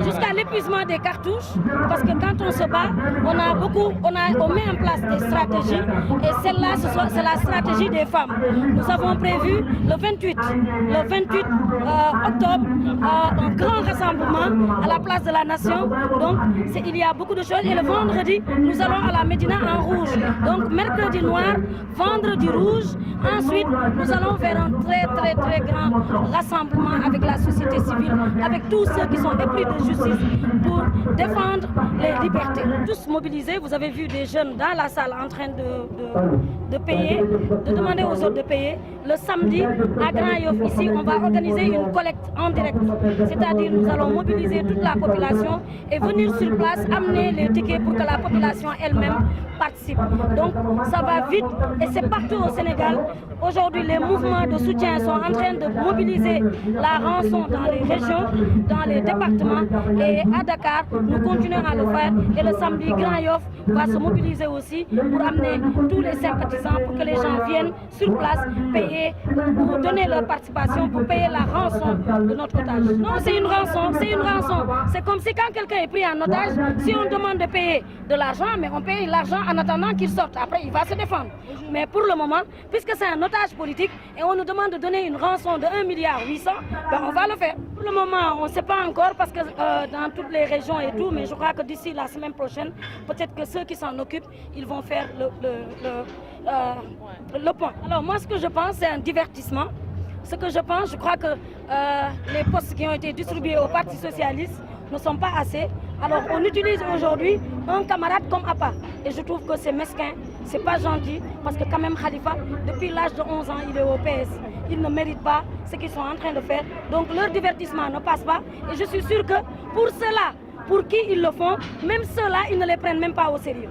jusqu'à l'épuisement des cartouches, parce que quand on se bat, on met en place des stratégies, et celle-là, c'est la stratégie des femmes. Nous avons prévu le 28 octobre, un grand rassemblement à la place de la Nation. Donc, il y a beaucoup de choses. Et le vendredi, nous allons à la Médina en rouge. Donc, mercredi noir, vendredi rouge. Ensuite, nous allons faire un très grand rassemblement avec la société civile, avec tous ceux qui sont épris de justice pour défendre les libertés. Tous mobilisés, vous avez vu des jeunes dans la salle en train de payer, de demander aux autres de payer. Le samedi, à Grand Yoff, ici, on va organiser une collecte en direct. C'est-à-dire, nous allons mobiliser toute la population et venir sur place, amener les tickets pour que la population elle-même participe. Donc, ça va vite et c'est partout au Sénégal. Aujourd'hui, les mouvements de soutien sont en train de mobiliser la rançon dans les régions, dans les départements, et à Dakar, nous continuons à le faire. Et le samedi, Grand Yoff va se mobiliser aussi pour amener tous les sympathisants pour que les gens viennent sur place payer, pour donner leur participation, pour payer la rançon de notre otage. Non, c'est une rançon, c'est une rançon. C'est comme si quand quelqu'un est pris en otage, si on demande de payer de l'argent, mais on paye l'argent en attendant qu'il sorte. Après, il va se défendre. Mais pour le moment, puisque c'est un otage politique et on nous demande de donner une rançon de 1,8 milliard, ben on va le faire. Pour le moment, on ne sait pas encore parce que dans toutes les régions et tout, mais je crois que d'ici la semaine prochaine, peut-être que ceux qui s'en occupent, ils vont faire le point. Alors moi, ce que je pense, c'est un divertissement. Ce que je pense, je crois que les postes qui ont été distribués au Parti socialiste ne sont pas assez. Alors on utilise aujourd'hui un camarade comme appât. Et je trouve que c'est mesquin, c'est pas gentil, parce que quand même Khalifa, depuis l'âge de 11 ans, il est au PS. Ils ne méritent pas ce qu'ils sont en train de faire. Donc leur divertissement ne passe pas. Et je suis sûre que pour ceux-là, pour qui ils le font, même ceux-là, ils ne les prennent même pas au sérieux.